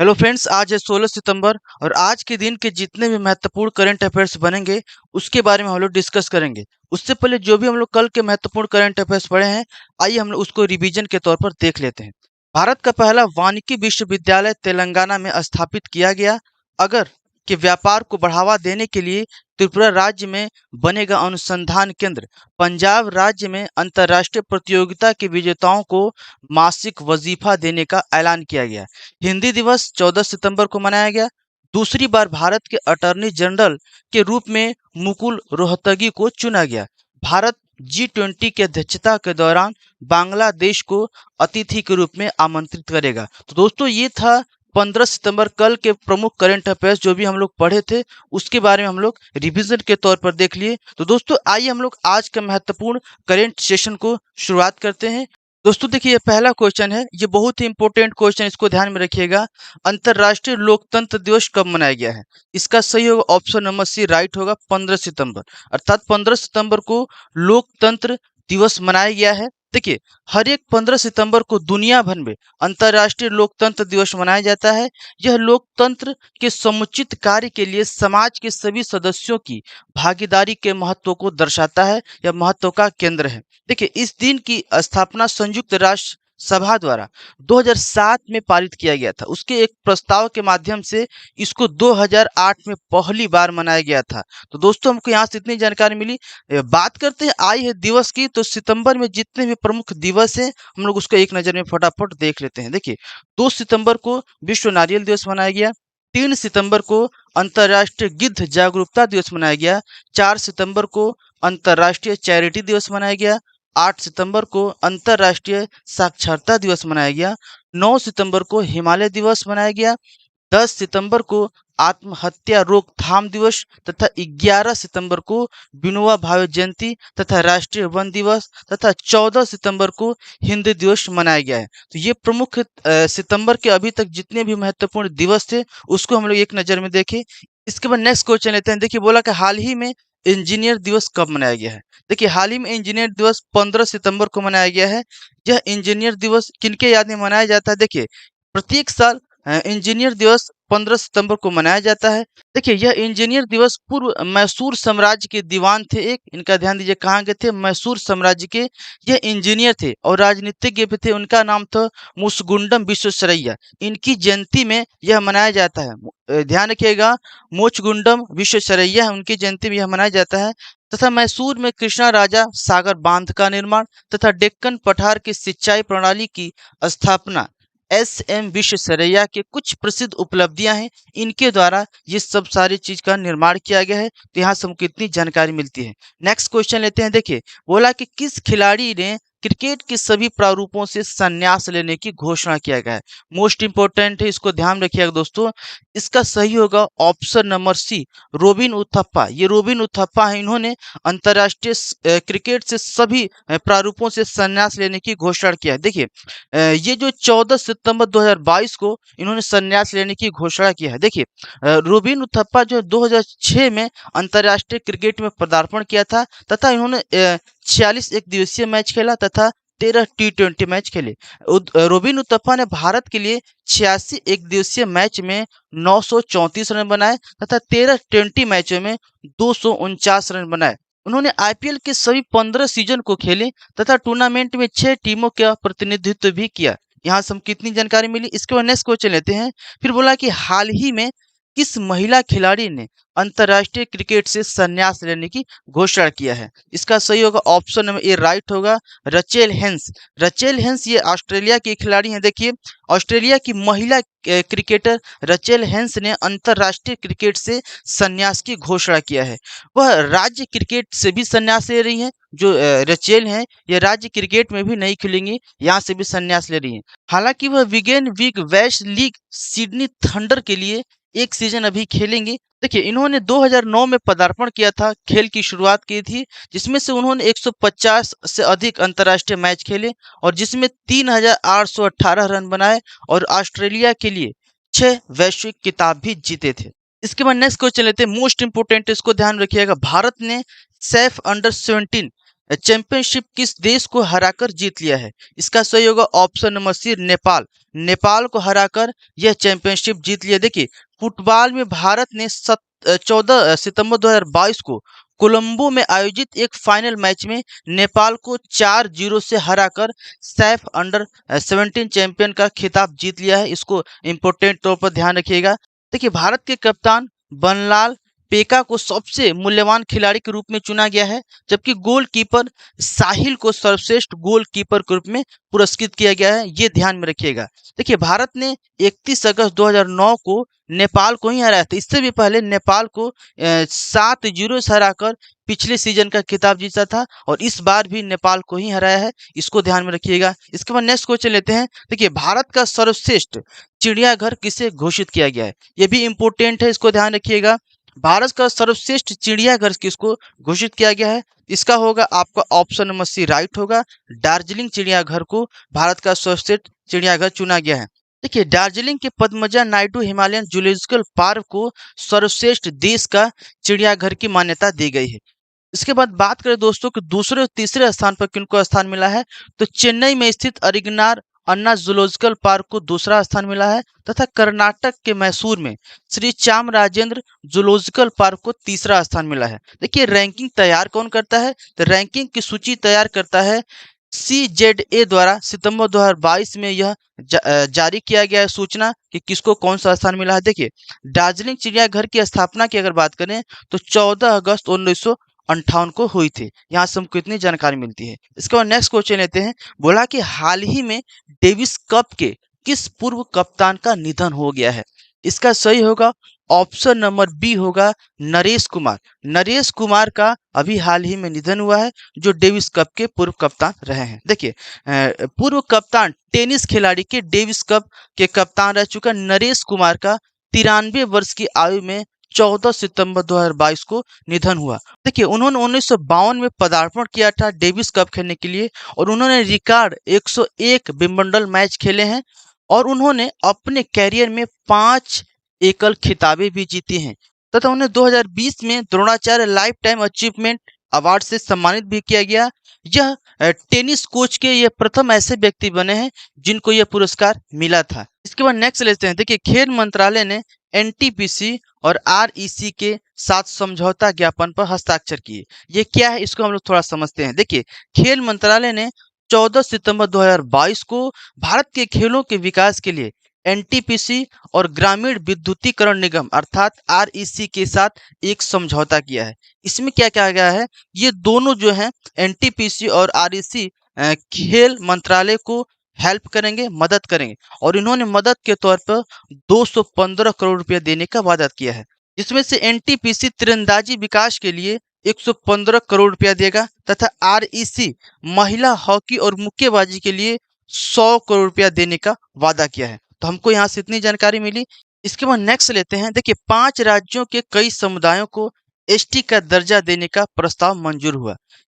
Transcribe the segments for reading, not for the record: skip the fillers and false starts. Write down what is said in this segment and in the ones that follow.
Hello friends, आज है 16 सितंबर और आज के दिन के जितने भी महत्वपूर्ण करंट अफेयर्स बनेंगे उसके बारे में हम लोग डिस्कस करेंगे। उससे पहले जो भी हम लोग कल के महत्वपूर्ण करंट अफेयर्स पढ़े हैं, आइए हम लोग उसको रिवीजन के तौर पर देख लेते हैं। भारत का पहला वानिकी विश्वविद्यालय तेलंगाना में स्थापित किया गया। अगर के व्यापार को बढ़ावा देने के लिए त्रिपुरा राज्य में बनेगा अनुसंधान केंद्र। पंजाब राज्य में अंतर्राष्ट्रीय प्रतियोगिता के विजेताओं को मासिक वजीफा देने का ऐलान किया गया। हिंदी दिवस 14 सितंबर को मनाया गया। दूसरी बार भारत के अटॉर्नी जनरल के रूप में मुकुल रोहतगी को चुना गया। भारत G20 की अध्यक्षता के दौरान बांग्लादेश को अतिथि के रूप में आमंत्रित करेगा। तो दोस्तों, ये था 15 सितंबर कल के प्रमुख करंट अफेयर्स जो भी हम लोग पढ़े थे, उसके बारे में हम लोग रिवीजन के तौर पर देख लिए। तो दोस्तों, आइए हम लोग आज का महत्वपूर्ण करंट सेशन को शुरुआत करते हैं। दोस्तों देखिए, ये पहला क्वेश्चन है, ये बहुत ही इंपॉर्टेंट क्वेश्चन, इसको ध्यान में रखिएगा। अंतर्राष्ट्रीय लोकतंत्र दिवस कब मनाया गया है? इसका सही होगा ऑप्शन नंबर सी, राइट होगा 15 सितंबर। अर्थात 15 सितंबर को लोकतंत्र दिवस मनाया गया है। देखिए, हर एक 15 सितंबर को दुनिया भर में अंतर्राष्ट्रीय लोकतंत्र दिवस मनाया जाता है। यह लोकतंत्र के समुचित कार्य के लिए समाज के सभी सदस्यों की भागीदारी के महत्व को दर्शाता है। यह महत्व का केंद्र है। देखिए, इस दिन की स्थापना संयुक्त राष्ट्र सभा द्वारा 2007 में पारित किया गया था। उसके एक प्रस्ताव के माध्यम से इसको 2008 में पहली बार मनाया गया था। तो दोस्तों, हमको यहाँ से इतनी जानकारी मिली। बात करते हैं आई है दिवस की, तो सितंबर में जितने भी प्रमुख दिवस हैं हम लोग उसको एक नज़र में फटाफट देख लेते हैं। देखिए, 2 सितंबर को विश्व नारियल दिवस मनाया गया। 3 सितंबर को अंतर्राष्ट्रीय गिद्ध जागरूकता दिवस मनाया गया। 4 सितंबर को अंतर्राष्ट्रीय चैरिटी दिवस मनाया गया। 8 सितंबर को अंतर्राष्ट्रीय साक्षरता दिवस मनाया गया। 9 सितंबर को हिमालय दिवस मनाया गया। 10 सितंबर को आत्महत्या रोकथाम दिवस तथा 11 सितंबर को विनोबा भावे जयंती तथा राष्ट्रीय वन दिवस तथा 14 सितंबर को हिंदी दिवस मनाया गया है। तो ये प्रमुख सितंबर के अभी तक जितने भी महत्वपूर्ण दिवस थे उसको हम लोग एक नज़र में देखें। इसके बाद नेक्स्ट क्वेश्चन लेते हैं। देखिए, बोला कि हाल ही में इंजीनियर दिवस कब मनाया गया है? देखिए, हाल ही में इंजीनियर दिवस 15 सितंबर को मनाया गया है। यह इंजीनियर दिवस किनके याद में मनाया जाता है? देखिए, प्रत्येक साल इंजीनियर दिवस 15 सितंबर को मनाया जाता है। देखिए, यह इंजीनियर दिवस पूर्व मैसूर साम्राज्य के दीवान थे एक, इनका ध्यान दीजिए कहाँ के थे, मैसूर साम्राज्य के यह इंजीनियर थे और राजनीतिज्ञ भी थे। उनका नाम था मुसगुंडम विश्वेश्वरैया। इनकी जयंती में यह मनाया जाता है। ध्यान रखिएगा, मोचगुंडम विश्वेश्वरैया है, उनकी जयंती में यह मनाया जाता है। तथा मैसूर में कृष्णा राजा सागर बांध का निर्माण तथा डेक्कन पठार की सिंचाई प्रणाली की स्थापना एस.एम. विश्वेश्वरैया के कुछ प्रसिद्ध उपलब्धियां हैं। इनके द्वारा ये सब सारी चीज का निर्माण किया गया है। तो यहाँ से हमको इतनी जानकारी मिलती है। नेक्स्ट क्वेश्चन लेते हैं। देखिए, बोला कि किस खिलाड़ी ने क्रिकेट के सभी प्रारूपों से संन्यास लेने की घोषणा किया गया है? मोस्ट इंपोर्टेंट है, इसको ध्यान रखिएगा दोस्तों। इसका सही होगा option number C, Robin Uthappa. ये रोबिन उथप्पा है, इन्होंने अंतर्राष्ट्रीय क्रिकेट से सभी प्रारूपों से संन्यास लेने की घोषणा किया है। देखिए, ये जो 14 सितंबर 2022 को इन्होंने संन्यास लेने की घोषणा की है। देखिए, रोबिन उथप्पा जो 2006 में अंतर्राष्ट्रीय क्रिकेट में पदार्पण किया था तथा इन्होंने 46 एक दिवसीय मैच खेला तथा 13 T20 मैच खेले। रोबिन उथप्पा ने भारत के लिए 86 एक दिवसीय मैच में 934 रन बनाए तथा 13 20 मैचों में 249 रन बनाए। उन्होंने आईपीएल के सभी 15 सीजन को खेले तथा टूर्नामेंट में 6 टीमों का प्रतिनिधित्व भी किया। यहाँ से हम कितनी जानकारी मिली। इसके बाद नेक्स्ट क्वेश्चन लेते हैं। फिर बोला कि हाल ही में किस महिला खिलाड़ी ने अंतर्राष्ट्रीय क्रिकेट से संन्यास लेने की घोषणा किया है? इसका सही होगा ऑप्शन नंबर ए, राइट होगा रचेल हेंस। रचेल हेंस ये ऑस्ट्रेलिया की खिलाड़ी हैं। देखिए, ऑस्ट्रेलिया की महिला क्रिकेटर रचेल हेंस ने अंतर्राष्ट्रीय क्रिकेट से संन्यास की घोषणा किया है। वह राज्य क्रिकेट से भी संन्यास ले रही हैं। जो रचेल हैं, ये राज्य क्रिकेट में भी नहीं खेलेंगी, यहाँ से भी संन्यास ले रही हैं। हालांकि वह विगेन विग वेस्ट लीग सिडनी थंडर के लिए एक सीजन अभी खेलेंगे। देखिए, इन्होंने 2009 में पदार्पण किया था, खेल की शुरुआत की थी, जिसमें से उन्होंने 150 से अधिक अंतर्राष्ट्रीय मैच खेले और जिसमें 3818 रन बनाए और ऑस्ट्रेलिया के लिए 6 वैश्विक खिताब भी जीते थे। इसके बाद नेक्स्ट क्वेश्चन लेते हैं। मोस्ट इंपोर्टेंट, इसको ध्यान रखिएगा। भारत ने सैफ अंडर 17 चैंपियनशिप किस देश को हराकर जीत लिया है? इसका सही होगा option number C, Nepal. Nepal को हराकर यह चैंपियनशिप जीत लिया। देखिए, फुटबॉल में भारत ने 14 सितंबर 2022 को कोलंबो में आयोजित एक फाइनल मैच में नेपाल को 4-0 से हराकर सैफ अंडर 17 चैंपियन का खिताब जीत लिया है। इसको इम्पोर्टेंट तौर पर ध्यान रखिएगा। देखिए, भारत के कप्तान बनलाल पेका को सबसे मूल्यवान खिलाड़ी के रूप में चुना गया है, जबकि गोलकीपर साहिल को सर्वश्रेष्ठ गोलकीपर के रूप में पुरस्कृत किया गया है। ये ध्यान में रखिएगा। देखिए, भारत ने 31 अगस्त 2009 को नेपाल को ही हराया था। इससे भी पहले नेपाल को 7-0 से हराकर पिछले सीजन का खिताब जीता था और इस बार भी नेपाल को ही हराया है। इसको ध्यान में रखिएगा। इसके बाद नेक्स्ट क्वेश्चन लेते हैं। देखिए, भारत का सर्वश्रेष्ठ चिड़ियाघर किसे घोषित किया गया है? ये भी इंपॉर्टेंट है, इसको ध्यान रखिएगा। भारत का सर्वश्रेष्ठ चिड़ियाघर किसको घोषित किया गया है? इसका होगा आपका ऑप्शन नंबर सी राइट होगा। दार्जिलिंग चिड़ियाघर को भारत का सर्वश्रेष्ठ चिड़ियाघर चुना गया है। देखिए, दार्जिलिंग के Padmaja Naidu Himalayan zoological park को सर्वश्रेष्ठ देश का चिड़ियाघर की मान्यता दी गई है। इसके बाद बात करें दोस्तों कि दूसरे और तीसरे स्थान पर किनको स्थान मिला है, तो चेन्नई में स्थित अरिगनार अन्ना जूलॉजिकल पार्क को दूसरा स्थान मिला है तथा कर्नाटक के मैसूर में श्री चामराजेंद्र जूलॉजिकल पार्क को तीसरा स्थान मिला है। देखिए, रैंकिंग तैयार कौन करता है? तो रैंकिंग की सूची तैयार करता है CZA द्वारा। सितंबर 2022 में यह जारी किया गया है सूचना कि किसको कौन सा स्थान मिला है। देखिए, दार्जिलिंग चिड़ियाघर की स्थापना की अगर बात करें तो 14 अगस्त 1958 को हुई थी। यहाँ से हमको इतनी जानकारी मिलती है। इसके बाद नेक्स्ट क्वेश्चन लेते हैं। बोला कि हाल ही में डेविस कप के किस पूर्व कप्तान का निधन हो गया है? इसका सही होगा ऑप्शन नंबर बी होगा नरेश कुमार। नरेश कुमार का अभी हाल ही में निधन हुआ है, जो डेविस कप के पूर्व कप्तान रहे हैं। देखिए, पूर्व कप्तान टेनिस खिलाड़ी के डेविस कप के कप्तान रह चुका नरेश कुमार का 93 वर्ष की आयु में 14 सितंबर 2022 को निधन हुआ। देखिए, उन्होंने 1952 में पदार्पण किया था डेविस कप खेलने के लिए और उन्होंने रिकॉर्ड 101 विंबलडन मैच खेले हैं और उन्होंने अपने कैरियर में 5 एकल खिताबें भी जीती हैं तथा उन्हें 2020 में Dronacharya life time achievement award से सम्मानित भी किया गया। यह टेनिस कोच के ये प्रथम ऐसे व्यक्ति बने हैं जिनको यह पुरस्कार मिला था। इसके बाद नेक्स्ट लेते हैं। देखिए, खेल मंत्रालय ने NTPC और REC के साथ समझौता ज्ञापन पर हस्ताक्षर किए। ये क्या है, इसको हम लोग थोड़ा समझते हैं। देखिए, खेल मंत्रालय ने 14 सितंबर 2022 को भारत के खेलों के विकास के लिए NTPC और ग्रामीण विद्युतीकरण निगम अर्थात REC के साथ एक समझौता किया है। इसमें क्या कहा गया है, ये दोनों जो हैं NTPC और REC खेल मंत्रालय को हेल्प करेंगे, मदद करेंगे और इन्होंने मदद के तौर पर 215 करोड़ रुपया देने का वादा किया है, जिसमें से NTPC तीरंदाजी विकास के लिए 115 करोड़ रुपया देगा तथा REC महिला हॉकी और मुक्केबाजी के लिए 100 करोड़ रुपया देने का वादा किया है। तो हमको यहाँ से इतनी जानकारी मिली। इसके बाद नेक्स्ट लेते हैं। देखिए, 5 राज्यों के कई समुदायों को ST का दर्जा देने का प्रस्ताव मंजूर हुआ।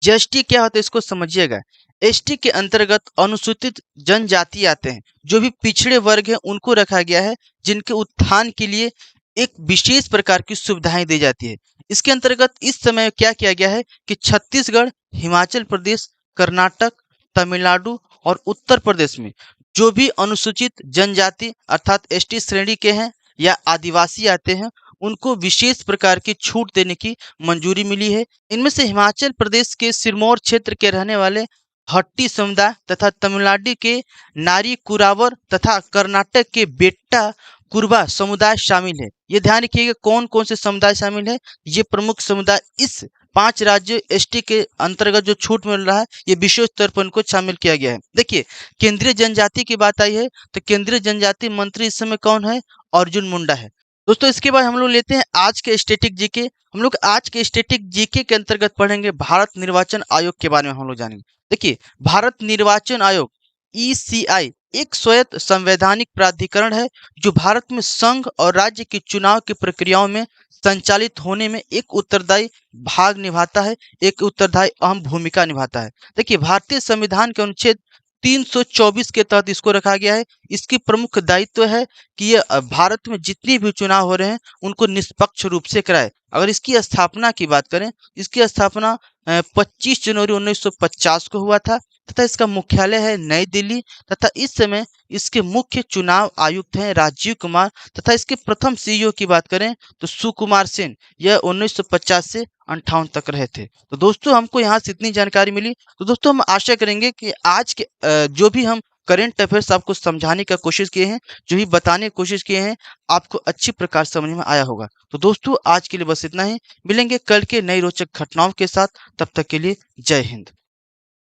ST क्या होता है, इसको समझिएगा। ST के अंतर्गत अनुसूचित जनजाति आते हैं, जो भी पिछड़े वर्ग हैं उनको रखा गया है, जिनके उत्थान के लिए एक विशेष प्रकार की सुविधाएं दी जाती है। इसके अंतर्गत इस समय क्या किया गया है कि छत्तीसगढ़, हिमाचल प्रदेश, कर्नाटक, तमिलनाडु और उत्तर प्रदेश में जो भी अनुसूचित जनजाति अर्थात ST श्रेणी के हैं या आदिवासी आते हैं, उनको विशेष प्रकार की छूट देने की मंजूरी मिली है। इनमें से हिमाचल प्रदेश के सिरमौर क्षेत्र के रहने वाले हट्टी समुदाय तथा तमिलनाडु के नारी कुरावर तथा कर्नाटक के बेट्टा कुरबा समुदाय शामिल है। ये ध्यान रखिएगा कौन कौन से समुदाय शामिल है। ये प्रमुख समुदाय इस 5 राज्य ST के अंतर्गत जो छूट मिल रहा है, ये विशेष तौर पर उनको शामिल किया गया है। देखिए, केंद्रीय जनजाति की बात आई है तो केंद्रीय जनजाति मंत्री इस समय कौन है? अर्जुन मुंडा है। दोस्तों, इसके बाद हम लोग लेते हैं आज के स्टैटिक जीके। हम लोग आज के स्टैटिक जीके के अंतर्गत पढ़ेंगे भारत निर्वाचन आयोग के बारे में हम लोग जानेंगे। देखिए, भारत निर्वाचन आयोग ECI एक स्वायत्त संवैधानिक प्राधिकरण है जो भारत में संघ और राज्य की चुनाव की प्रक्रियाओं में संचालित होने में एक उत्तरदायी भाग निभाता है, एक उत्तरदायी अहम भूमिका निभाता है। देखिए, भारतीय संविधान के अनुच्छेद 324 के तहत इसको रखा गया है। इसकी प्रमुख दायित्व है कि ये भारत में जितने भी चुनाव हो रहे हैं उनको निष्पक्ष रूप से कराए। अगर इसकी स्थापना की बात करें, इसकी स्थापना 25 जनवरी 1950 को हुआ था तथा इसका मुख्यालय है नई दिल्ली तथा इस समय इसके मुख्य चुनाव आयुक्त हैं राजीव कुमार तथा इसके प्रथम सीईओ की बात करें तो सुकुमार सेन। यह 1950 से 58 तक रहे थे। तो दोस्तों हमको यहाँ से इतनी जानकारी मिली। तो दोस्तों हम आशा करेंगे कि आज के जो भी हम करंट अफेयर्स आपको समझाने का कोशिश किए हैं, जो भी बताने की कोशिश किए हैं, आपको अच्छी प्रकार समझ में आया होगा। तो दोस्तों आज के लिए बस इतना ही। मिलेंगे कल के नई रोचक घटनाओं के साथ। तब तक के लिए जय हिंद।